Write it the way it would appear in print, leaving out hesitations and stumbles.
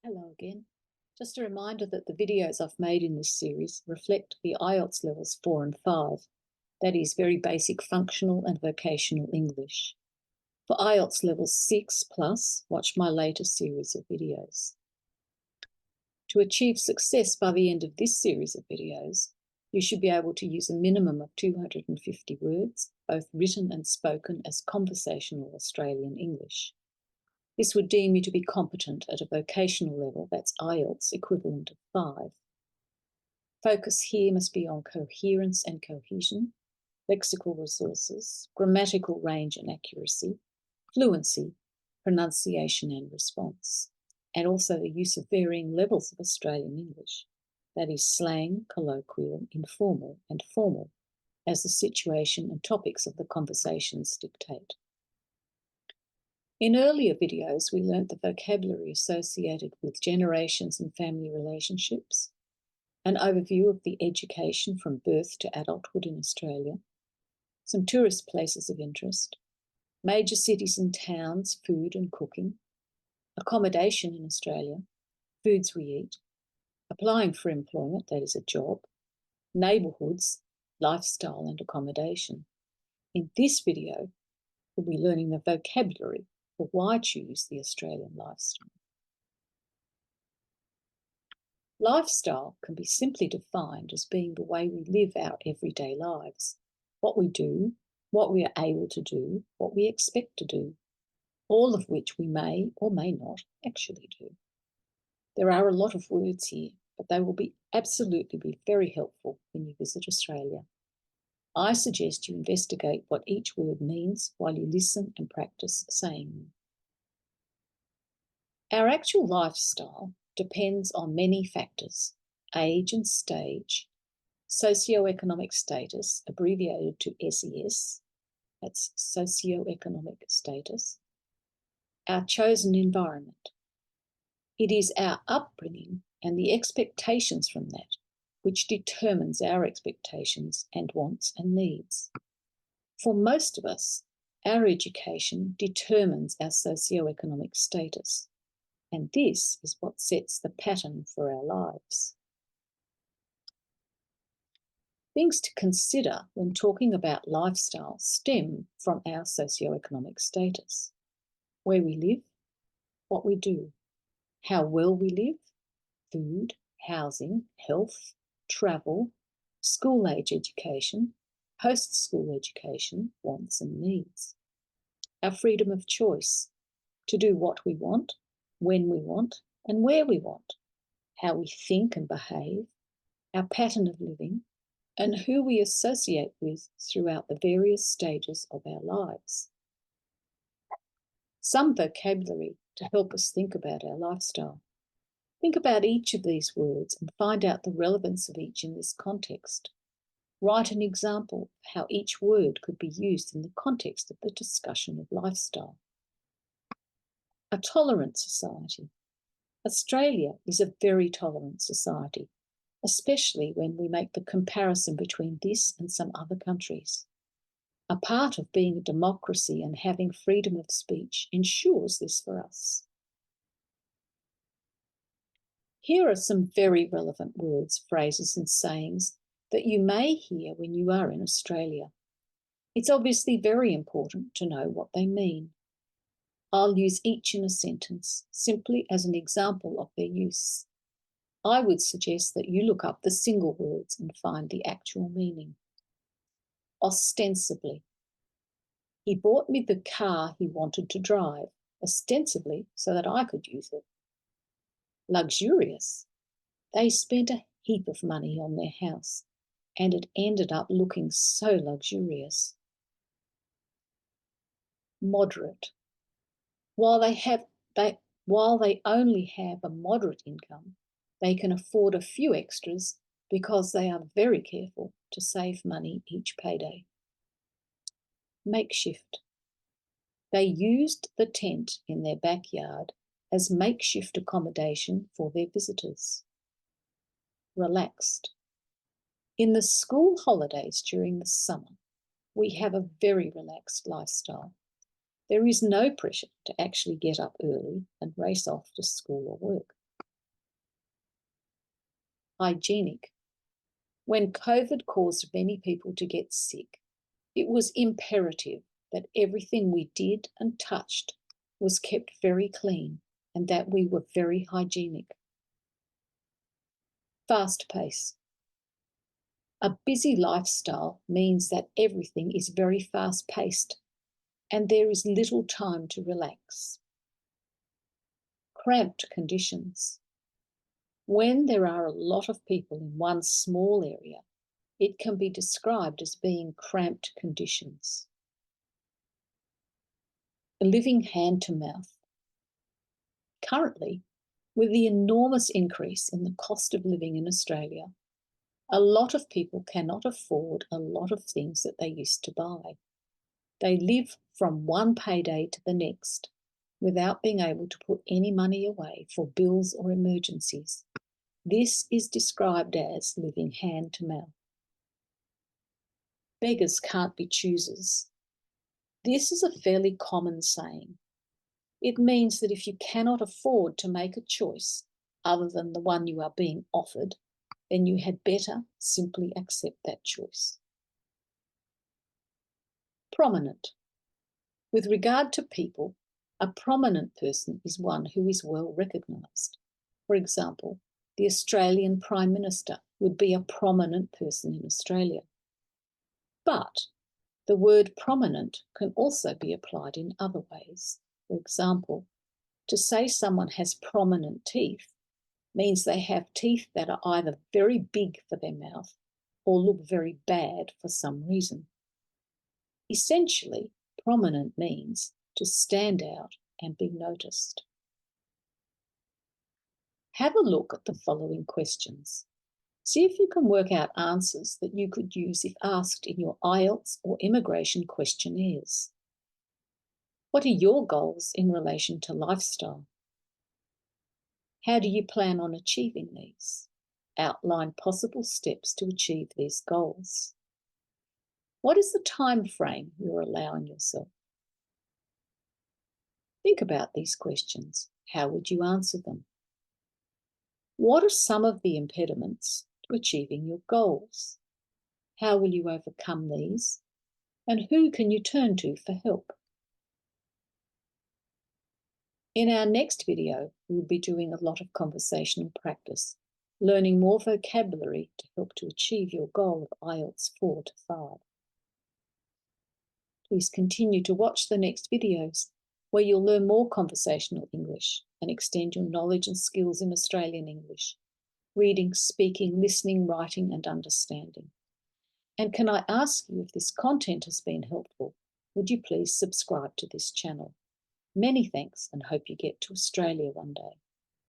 Hello again. Just a reminder that the videos I've made in this series reflect the IELTS levels 4 and 5, that is, very basic functional and vocational English. For IELTS levels 6 plus, watch my latest series of videos. To achieve success by the end of this series of videos, you should be able to use a minimum of 250 words, both written and spoken, as conversational Australian English. This would deem you to be competent at a vocational level, that's IELTS equivalent of 5. Focus here must be on coherence and cohesion, lexical resources, grammatical range and accuracy, fluency, pronunciation and response, and also the use of varying levels of Australian English, that is slang, colloquial, informal and formal, as the situation and topics of the conversations dictate. In earlier videos, we learnt the vocabulary associated with generations and family relationships, an overview of the education from birth to adulthood in Australia, some tourist places of interest, major cities and towns, food and cooking, accommodation in Australia, foods we eat, applying for employment, that is a job, neighbourhoods, lifestyle and accommodation. In this video, we'll be learning the vocabulary for why choose the Australian lifestyle. Lifestyle can be simply defined as being the way we live our everyday lives, what we do, what we are able to do, what we expect to do, all of which we may or may not actually do. There are a lot of words here, but they will absolutely be very helpful when you visit Australia. I suggest you investigate what each word means while you listen and practice saying them. Our actual lifestyle depends on many factors: age and stage, socioeconomic status, abbreviated to SES, that's socioeconomic status, our chosen environment. It is our upbringing and the expectations from that which determines our expectations and wants and needs. For most of us, our education determines our socioeconomic status, and this is what sets the pattern for our lives. Things to consider when talking about lifestyle stem from our socioeconomic status: where we live, what we do, how well we live, food, housing, health, travel, school-age education, post-school education, wants and needs, our freedom of choice to do what we want, when we want, and where we want, how we think and behave, our pattern of living, and who we associate with throughout the various stages of our lives. Some vocabulary to help us think about our lifestyle. Think about each of these words and find out the relevance of each in this context. Write an example of how each word could be used in the context of the discussion of lifestyle. A tolerant society. Australia is a very tolerant society, especially when we make the comparison between this and some other countries. A part of being a democracy and having freedom of speech ensures this for us. Here are some very relevant words, phrases and sayings that you may hear when you are in Australia. It's obviously very important to know what they mean. I'll use each in a sentence, simply as an example of their use. I would suggest that you look up the single words and find the actual meaning. Ostensibly. He bought me the car he wanted to drive, ostensibly so that I could use it. Luxurious. They spent a heap of money on their house, and it ended up looking so luxurious. Moderate. While they only have a moderate income, they can afford a few extras because they are very careful to save money each payday. Makeshift. They used the tent in their backyard as makeshift accommodation for their visitors. Relaxed. In the school holidays during the summer, we have a very relaxed lifestyle. There is no pressure to actually get up early and race off to school or work. hygienic. When COVID caused many people to get sick, it was imperative that everything we did and touched was kept very clean and that we were very hygienic. Fast pace. A busy lifestyle means that everything is very fast paced and there is little time to relax. Cramped conditions. When there are a lot of people in one small area, it can be described as being cramped conditions. Living hand to mouth. Currently, with the enormous increase in the cost of living in Australia, a lot of people cannot afford a lot of things that they used to buy. They live from one payday to the next without being able to put any money away for bills or emergencies. This is described as living hand to mouth. Beggars can't be choosers. This is a fairly common saying. It means that if you cannot afford to make a choice other than the one you are being offered, then you had better simply accept that choice. Prominent. With regard to people, a prominent person is one who is well recognised. For example, the Australian Prime Minister would be a prominent person in Australia. But the word prominent can also be applied in other ways. For example, to say someone has prominent teeth means they have teeth that are either very big for their mouth or look very bad for some reason. Essentially, prominent means to stand out and be noticed. Have a look at the following questions. See if you can work out answers that you could use if asked in your IELTS or immigration questionnaires. What are your goals in relation to lifestyle? How do you plan on achieving these? Outline possible steps to achieve these goals. What is the time frame you're allowing yourself? Think about these questions. How would you answer them? What are some of the impediments to achieving your goals? How will you overcome these? And who can you turn to for help? In our next video, we'll be doing a lot of conversational practice, learning more vocabulary to help to achieve your goal of IELTS 4 to 5. Please continue to watch the next videos where you'll learn more conversational English and extend your knowledge and skills in Australian English, reading, speaking, listening, writing and understanding. And can I ask you, if this content has been helpful, would you please subscribe to this channel? Many thanks and hope you get to Australia one day.